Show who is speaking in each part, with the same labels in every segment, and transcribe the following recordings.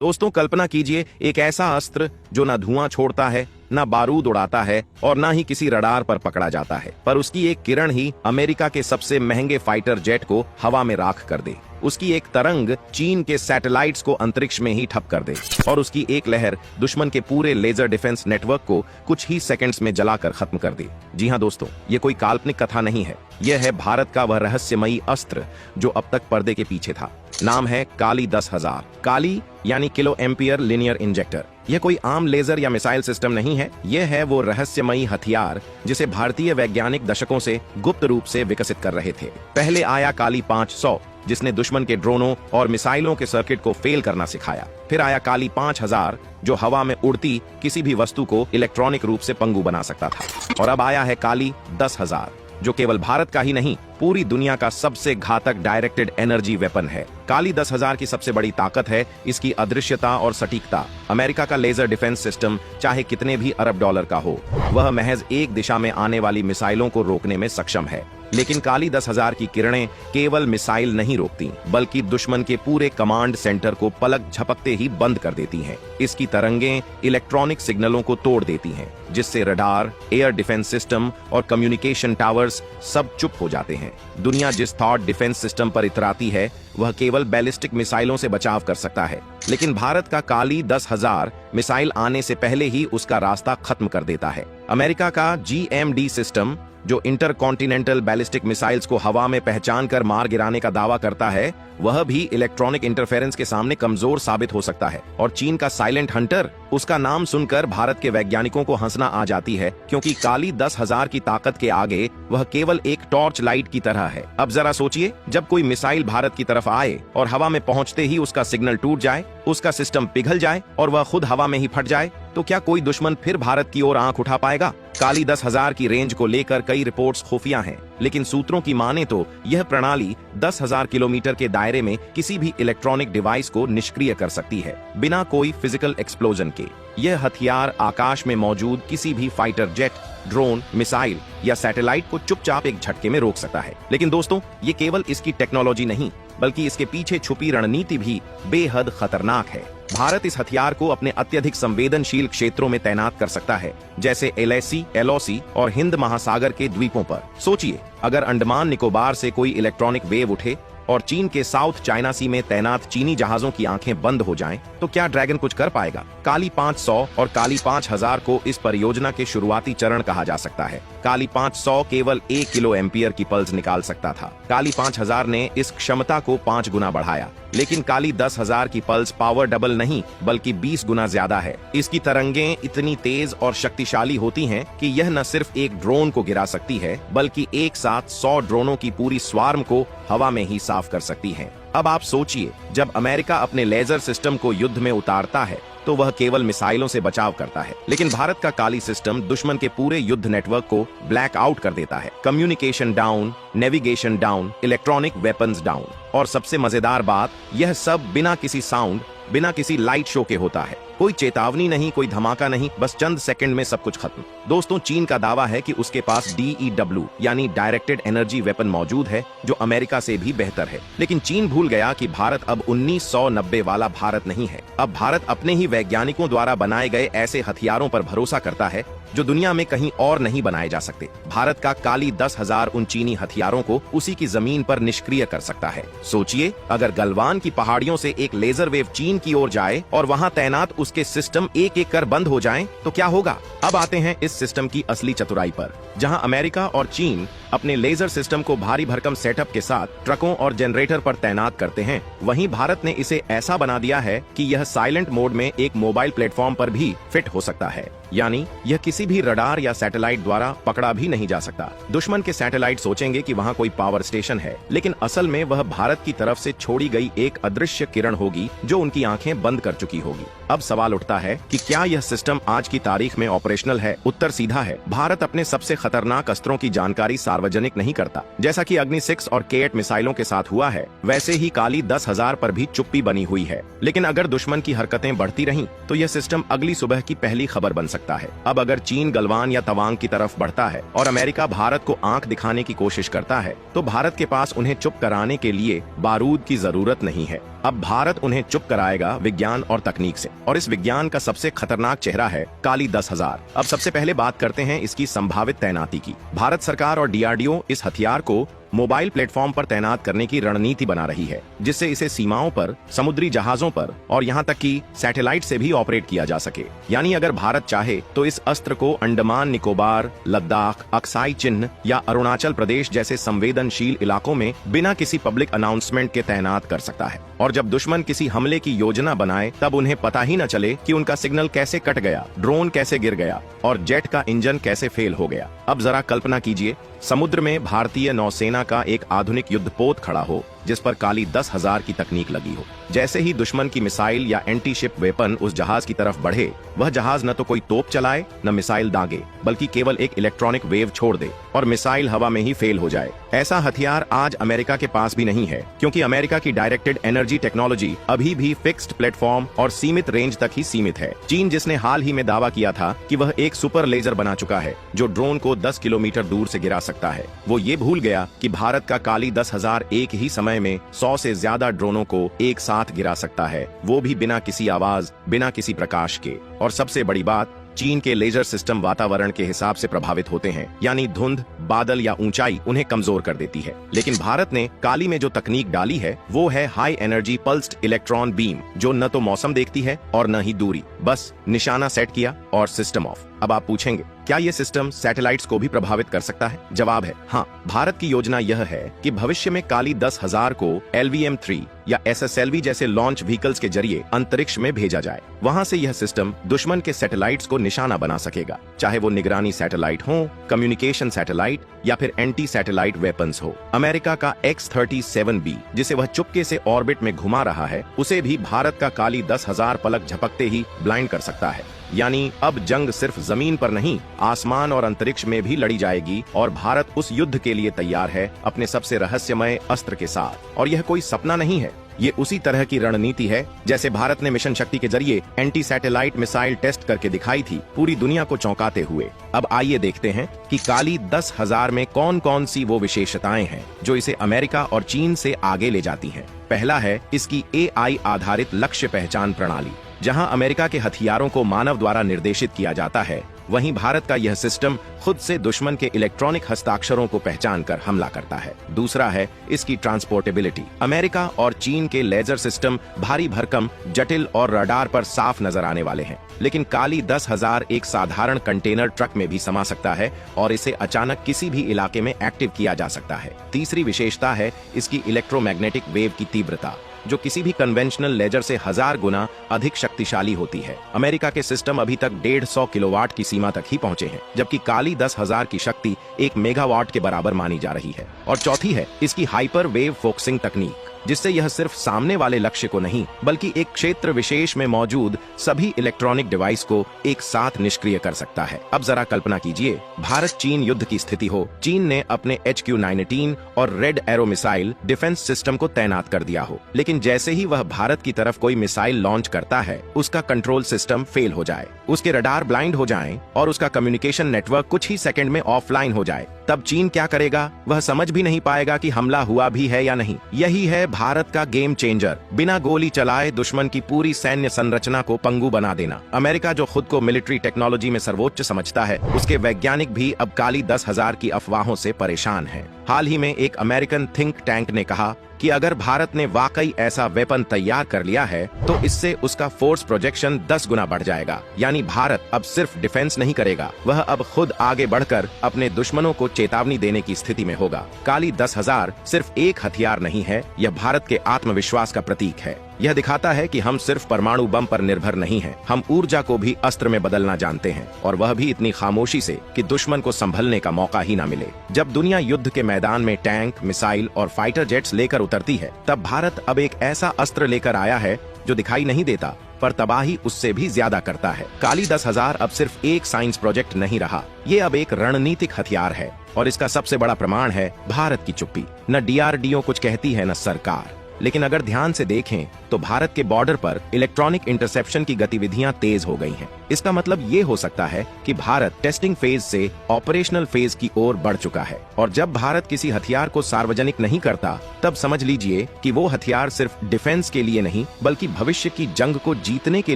Speaker 1: दोस्तों कल्पना कीजिए एक ऐसा अस्त्र जो ना धुआं छोड़ता है, ना बारूद उड़ाता है और ना ही किसी रडार पर पकड़ा जाता है, पर उसकी एक किरण ही अमेरिका के सबसे महंगे फाइटर जेट को हवा में राख कर दे। उसकी एक तरंग चीन के सैटेलाइट्स को अंतरिक्ष में ही ठप कर दे और उसकी एक लहर दुश्मन के पूरे लेजर डिफेंस नेटवर्क को कुछ ही सेकंड्स में जलाकर खत्म कर दे। जी हाँ दोस्तों, ये कोई काल्पनिक कथा नहीं है, यह है भारत का वह रहस्यमयी अस्त्र जो अब तक पर्दे के पीछे था। नाम है काली 10,000। काली यानी किलो एम्पियर लिनियर इंजेक्टर। यह कोई आम लेजर या मिसाइल सिस्टम नहीं है, यह है वो रहस्यमयी हथियार जिसे भारतीय वैज्ञानिक दशकों से गुप्त रूप से विकसित कर रहे थे। पहले आया काली 500 जिसने दुश्मन के ड्रोनों और मिसाइलों के सर्किट को फेल करना सिखाया। फिर आया काली 5000 जो हवा में उड़ती किसी भी वस्तु को इलेक्ट्रॉनिक रूप से पंगु बना सकता था। और अब आया है काली 10,000 जो केवल भारत का ही नहीं पूरी दुनिया का सबसे घातक डायरेक्टेड एनर्जी वेपन है। काली 10,000 की सबसे बड़ी ताकत है इसकी अदृश्यता और सटीकता। अमेरिका का लेजर डिफेंस सिस्टम चाहे कितने भी अरब डॉलर का हो, वह महज एक दिशा में आने वाली मिसाइलों को रोकने में सक्षम है। लेकिन काली 10,000 की किरणें केवल मिसाइल नहीं रोकती, बल्कि दुश्मन के पूरे कमांड सेंटर को पलक झपकते ही बंद कर देती हैं। इसकी तरंगें इलेक्ट्रॉनिक सिग्नलों को तोड़ देती हैं, जिससे रडार, एयर डिफेंस सिस्टम और कम्युनिकेशन टावर्स सब चुप हो जाते हैं। दुनिया जिस थॉट डिफेंस सिस्टम पर इतराती है वह केवल बैलिस्टिक मिसाइलों से बचाव कर सकता है, लेकिन भारत का काली 10,000 मिसाइल आने से पहले ही उसका रास्ता खत्म कर देता है। अमेरिका का GMD सिस्टम जो इंटरकॉन्टिनेंटल बैलिस्टिक मिसाइल्स को हवा में पहचान कर मार गिराने का दावा करता है, वह भी इलेक्ट्रॉनिक इंटरफेरेंस के सामने कमजोर साबित हो सकता है। और चीन का साइलेंट हंटर, उसका नाम सुनकर भारत के वैज्ञानिकों को हंसना आ जाती है, क्योंकि काली 10,000 की ताकत के आगे वह केवल एक टॉर्च लाइट की तरह है। अब जरा सोचिए, जब कोई मिसाइल भारत की तरफ आए और हवा में पहुंचते ही उसका सिग्नल टूट जाए, उसका सिस्टम पिघल जाए और वह खुद हवा में ही फट जाए, तो क्या कोई दुश्मन फिर भारत की ओर आंख उठा पाएगा? काली 10,000 की रेंज को लेकर कई रिपोर्ट्स खुफिया हैं, लेकिन सूत्रों की माने तो यह प्रणाली 10,000 किलोमीटर के दायरे में किसी भी इलेक्ट्रॉनिक डिवाइस को निष्क्रिय कर सकती है, बिना कोई फिजिकल एक्सप्लोजन के। यह हथियार आकाश में मौजूद किसी भी फाइटर जेट, ड्रोन, मिसाइल या सैटेलाइट को चुपचाप एक झटके में रोक सकता है। लेकिन दोस्तों, ये केवल इसकी टेक्नोलॉजी नहीं, बल्कि इसके पीछे छुपी रणनीति भी बेहद खतरनाक है। भारत इस हथियार को अपने अत्यधिक संवेदनशील क्षेत्रों में तैनात कर सकता है, जैसे LAC, LOC और हिंद महासागर के द्वीपों पर। सोचिए, अगर अंडमान निकोबार से कोई इलेक्ट्रॉनिक वेव उठे और चीन के साउथ चाइना सी में तैनात चीनी जहाजों की आंखें बंद हो जाएं, तो क्या ड्रैगन कुछ कर पाएगा? काली 500 और काली 5000 को इस परियोजना के शुरुआती चरण कहा जा सकता है। काली 500 केवल 1 किलो एम्पियर की पल्स निकाल सकता था। काली 5000 ने इस क्षमता को 5 गुना बढ़ाया, लेकिन काली 10,000 की पल्स पावर डबल नहीं बल्कि 20 गुना ज्यादा है। इसकी तरंगें इतनी तेज और शक्तिशाली होती हैं कि यह न सिर्फ एक ड्रोन को गिरा सकती है, बल्कि एक साथ 100 ड्रोनों की पूरी स्वार्म को हवा में ही साफ कर सकती है। अब आप सोचिए, जब अमेरिका अपने लेजर सिस्टम को युद्ध में उतारता है तो वह केवल मिसाइलों से बचाव करता है, लेकिन भारत का काली सिस्टम दुश्मन के पूरे युद्ध नेटवर्क को ब्लैक आउट कर देता है। Communication down, navigation down, electronic weapons down. और सबसे मजेदार बात, यह सब बिना किसी साउंड, बिना किसी लाइट शो के होता है। कोई चेतावनी नहीं, कोई धमाका नहीं, बस चंद सेकंड में सब कुछ खत्म। दोस्तों, चीन का दावा है कि उसके पास DEW यानी डायरेक्टेड एनर्जी वेपन मौजूद है, जो अमेरिका से भी बेहतर है। लेकिन चीन भूल गया कि भारत अब 1990 वाला भारत नहीं है। अब भारत अपने ही वैज्ञानिकों द्वारा बनाए गए ऐसे हथियारों पर भरोसा करता है जो दुनिया में कहीं और नहीं बनाए जा सकते। भारत का काली 10,000 उन चीनी हथियारों को उसी की जमीन पर निष्क्रिय कर सकता है। सोचिए, अगर गलवान की पहाड़ियों से एक लेजर वेव चीन की ओर जाए और वहां तैनात उसके सिस्टम एक एक कर बंद हो जाएं, तो क्या होगा? अब आते हैं इस सिस्टम की असली चतुराई पर। जहां अमेरिका और चीन अपने लेजर सिस्टम को भारी भरकम सेटअप के साथ ट्रकों और जनरेटर पर तैनात करते हैं, वहीं भारत ने इसे ऐसा बना दिया है कि यह साइलेंट मोड में एक मोबाइल प्लेटफॉर्म पर भी फिट हो सकता है। यानी यह किसी भी रडार या सैटेलाइट द्वारा पकड़ा भी नहीं जा सकता। दुश्मन के सैटेलाइट सोचेंगे कि वहां कोई पावर स्टेशन है, लेकिन असल में वह भारत की तरफ से छोड़ी गई एक अदृश्य किरण होगी जो उनकी आंखें बंद कर चुकी होगी। अब सवाल उठता है कि क्या यह सिस्टम आज की तारीख में ऑपरेशनल है? उत्तर सीधा है। भारत अपने सबसे खतरनाक अस्त्रों की जानकारी सार्वजनिक नहीं करता। जैसा कि अग्नि 6 और K8 मिसाइलों के साथ हुआ है, वैसे ही काली 10,000 पर भी चुप्पी बनी हुई है। लेकिन अगर दुश्मन की हरकतें बढ़ती रहीं, तो यह सिस्टम अगली सुबह की पहली खबर बन सकता है। अब अगर चीन गलवान या तवांग की तरफ बढ़ता है और अमेरिका भारत को आंख दिखाने की कोशिश करता है, तो भारत के पास उन्हें चुप कराने के लिए बारूद की जरूरत नहीं है। अब भारत उन्हें चुप कराएगा विज्ञान और तकनीक से, और इस विज्ञान का सबसे खतरनाक चेहरा है काली 10,000। अब सबसे पहले बात करते हैं इसकी संभावित तैनाती की। भारत सरकार और DRDO इस हथियार को मोबाइल प्लेटफॉर्म पर तैनात करने की रणनीति बना रही है, जिससे इसे सीमाओं पर, समुद्री जहाजों पर और यहां तक कि सैटेलाइट से भी ऑपरेट किया जा सके। यानी अगर भारत चाहे तो इस अस्त्र को अंडमान निकोबार, लद्दाख, अक्साई चिन्ह या अरुणाचल प्रदेश जैसे संवेदनशील इलाकों में बिना किसी पब्लिक अनाउंसमेंट के तैनात कर सकता है। और जब दुश्मन किसी हमले की योजना बनाए तब उन्हें पता ही न चले कि उनका सिग्नल कैसे कट गया, ड्रोन कैसे गिर गया और जेट का इंजन कैसे फेल हो गया। अब जरा कल्पना कीजिए, समुद्र में भारतीय नौसेना का एक आधुनिक युद्धपोत खड़ा हो जिस पर काली 10,000 की तकनीक लगी हो। जैसे ही दुश्मन की मिसाइल या एंटी शिप वेपन उस जहाज की तरफ बढ़े, वह जहाज न तो कोई तोप चलाए न मिसाइल दागे, बल्कि केवल एक इलेक्ट्रॉनिक वेव छोड़ दे और मिसाइल हवा में ही फेल हो जाए। ऐसा हथियार आज अमेरिका के पास भी नहीं है, क्योंकि अमेरिका की डायरेक्टेड एनर्जी टेक्नोलॉजी अभी भी फिक्स्ड प्लेटफॉर्म और सीमित रेंज तक ही सीमित है। चीन, जिसने हाल ही में दावा किया था कि वह एक सुपर लेजर बना चुका है जो ड्रोन को 10 किलोमीटर दूर से गिरा सकता है, वो ये भूल गया कि भारत का काली 10,000 एक ही समय में 100 से ज्यादा ड्रोनों को एक साथ गिरा सकता है, वो भी बिना किसी आवाज, बिना किसी प्रकाश के। और सबसे बड़ी बात, चीन के लेजर सिस्टम वातावरण के हिसाब से प्रभावित होते हैं, यानी धुंध, बादल या ऊंचाई उन्हें कमजोर कर देती है। लेकिन भारत ने काली में जो तकनीक डाली है वो है high energy pulsed electron beam, जो न तो मौसम देखती है और न ही दूरी। बस निशाना सेट किया और सिस्टम ऑफ। अब आप पूछेंगे, क्या ये सिस्टम सैटेलाइट्स को भी प्रभावित कर सकता है? जवाब है हाँ। भारत की योजना यह है कि भविष्य में काली 10,000 को LVM-3 या SSLV जैसे लॉन्च व्हीकल्स के जरिए अंतरिक्ष में भेजा जाए। वहां से यह सिस्टम दुश्मन के सैटेलाइट्स को निशाना बना सकेगा, चाहे वो निगरानी सैटेलाइट हो, कम्युनिकेशन सैटेलाइट या फिर एंटी सैटेलाइट वेपन्स हो। अमेरिका का X-37B, जिसे वह चुपके से ऑर्बिट में घुमा रहा है, उसे भी भारत का काली 10,000 पलक झपकते ही ब्लाइंड कर सकता है। यानी अब जंग सिर्फ जमीन पर नहीं, आसमान और अंतरिक्ष में भी लड़ी जाएगी, और भारत उस युद्ध के लिए तैयार है अपने सबसे रहस्यमय अस्त्र के साथ। और यह कोई सपना नहीं है, ये उसी तरह की रणनीति है जैसे भारत ने मिशन शक्ति के जरिए एंटी सैटेलाइट मिसाइल टेस्ट करके दिखाई थी, पूरी दुनिया को चौंकाते हुए। अब आइए देखते हैं कि काली 10,000 में कौन कौन सी वो विशेषताएं हैं जो इसे अमेरिका और चीन से आगे ले जाती हैं। पहला है इसकी AI आधारित लक्ष्य पहचान प्रणाली। जहां अमेरिका के हथियारों को मानव द्वारा निर्देशित किया जाता है, वहीं भारत का यह सिस्टम खुद से दुश्मन के इलेक्ट्रॉनिक हस्ताक्षरों को पहचान कर हमला करता है। दूसरा है इसकी ट्रांसपोर्टेबिलिटी। अमेरिका और चीन के लेजर सिस्टम भारी भरकम, जटिल और रडार पर साफ नजर आने वाले हैं, लेकिन काली 10,000 एक साधारण कंटेनर ट्रक में भी समा सकता है और इसे अचानक किसी भी इलाके में एक्टिव किया जा सकता है। तीसरी विशेषता है इसकी इलेक्ट्रोमैग्नेटिक वेव की तीव्रता, जो किसी भी कन्वेंशनल लेजर से 1000 गुना अधिक शक्तिशाली होती है। अमेरिका के सिस्टम अभी तक 150 किलोवाट की सीमा तक ही पहुंचे हैं, जबकि काली 10,000 की शक्ति 1 मेगावाट के बराबर मानी जा रही है। और चौथी है इसकी हाइपर वेव फोकसिंग तकनीक, जिससे यह सिर्फ सामने वाले लक्ष्य को नहीं, बल्कि एक क्षेत्र विशेष में मौजूद सभी इलेक्ट्रॉनिक डिवाइस को एक साथ निष्क्रिय कर सकता है। अब जरा कल्पना कीजिए, भारत चीन युद्ध की स्थिति हो, चीन ने अपने HQ-19 और red arrow missile defence system को तैनात कर दिया हो, लेकिन जैसे ही वह भारत की तरफ कोई मिसाइल लॉन्च करता है, उसका कंट्रोल सिस्टम फेल हो जाए, उसके रडार ब्लाइंड हो जाएं और उसका कम्युनिकेशन नेटवर्क कुछ ही सेकंड में ऑफलाइन हो जाए, तब चीन क्या करेगा? वह समझ भी नहीं पाएगा कि हमला हुआ भी है या नहीं। यही है भारत का गेम चेंजर, बिना गोली चलाए दुश्मन की पूरी सैन्य संरचना को पंगु बना देना। अमेरिका, जो खुद को मिलिट्री टेक्नोलॉजी में सर्वोच्च समझता है, उसके वैज्ञानिक भी अब काली 10,000 की अफवाहों से परेशान हैं। हाल ही में एक अमेरिकन थिंक टैंक ने कहा कि अगर भारत ने वाकई ऐसा वेपन तैयार कर लिया है तो इससे उसका फोर्स प्रोजेक्शन 10 गुना बढ़ जाएगा। यानी भारत अब सिर्फ डिफेंस नहीं करेगा, वह अब खुद आगे बढ़कर अपने दुश्मनों को चेतावनी देने की स्थिति में होगा। काली 10,000 सिर्फ एक हथियार नहीं है, यह भारत के आत्मविश्वास का प्रतीक है। यह दिखाता है कि हम सिर्फ परमाणु बम पर निर्भर नहीं हैं, हम ऊर्जा को भी अस्त्र में बदलना जानते हैं, और वह भी इतनी खामोशी से कि दुश्मन को संभलने का मौका ही ना मिले। जब दुनिया युद्ध के मैदान में टैंक, मिसाइल और फाइटर जेट्स लेकर उतरती है, तब भारत अब एक ऐसा अस्त्र लेकर आया है जो दिखाई नहीं देता, पर तबाही उससे भी ज्यादा करता है। काली 10,000 अब सिर्फ एक साइंस प्रोजेक्ट नहीं रहा, ये अब एक रणनीतिक हथियार है, और इसका सबसे बड़ा प्रमाण है भारत की चुप्पी। न DRDO कुछ कहती है, न सरकार। लेकिन अगर ध्यान से देखें तो भारत के बॉर्डर पर इलेक्ट्रॉनिक इंटरसेप्शन की गतिविधियां तेज हो गई हैं। इसका मतलब ये हो सकता है कि भारत टेस्टिंग फेज से ऑपरेशनल फेज की ओर बढ़ चुका है, और जब भारत किसी हथियार को सार्वजनिक नहीं करता तब समझ लीजिए कि वो हथियार सिर्फ डिफेंस के लिए नहीं बल्कि भविष्य की जंग को जीतने के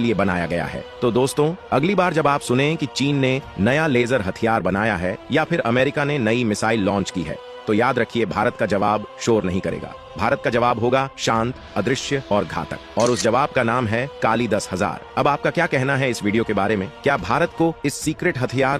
Speaker 1: लिए बनाया गया है। तो दोस्तों, अगली बार जब आप सुने कि चीन ने नया लेजर हथियार बनाया है या फिर अमेरिका ने नई मिसाइल लॉन्च की है, तो याद रखिए, भारत का जवाब शोर नहीं करेगा। भारत का जवाब होगा शांत, अदृश्य और घातक, और उस जवाब का नाम है काली 10,000। अब आपका क्या कहना है इस वीडियो के बारे में? क्या भारत को इस सीक्रेट हथियार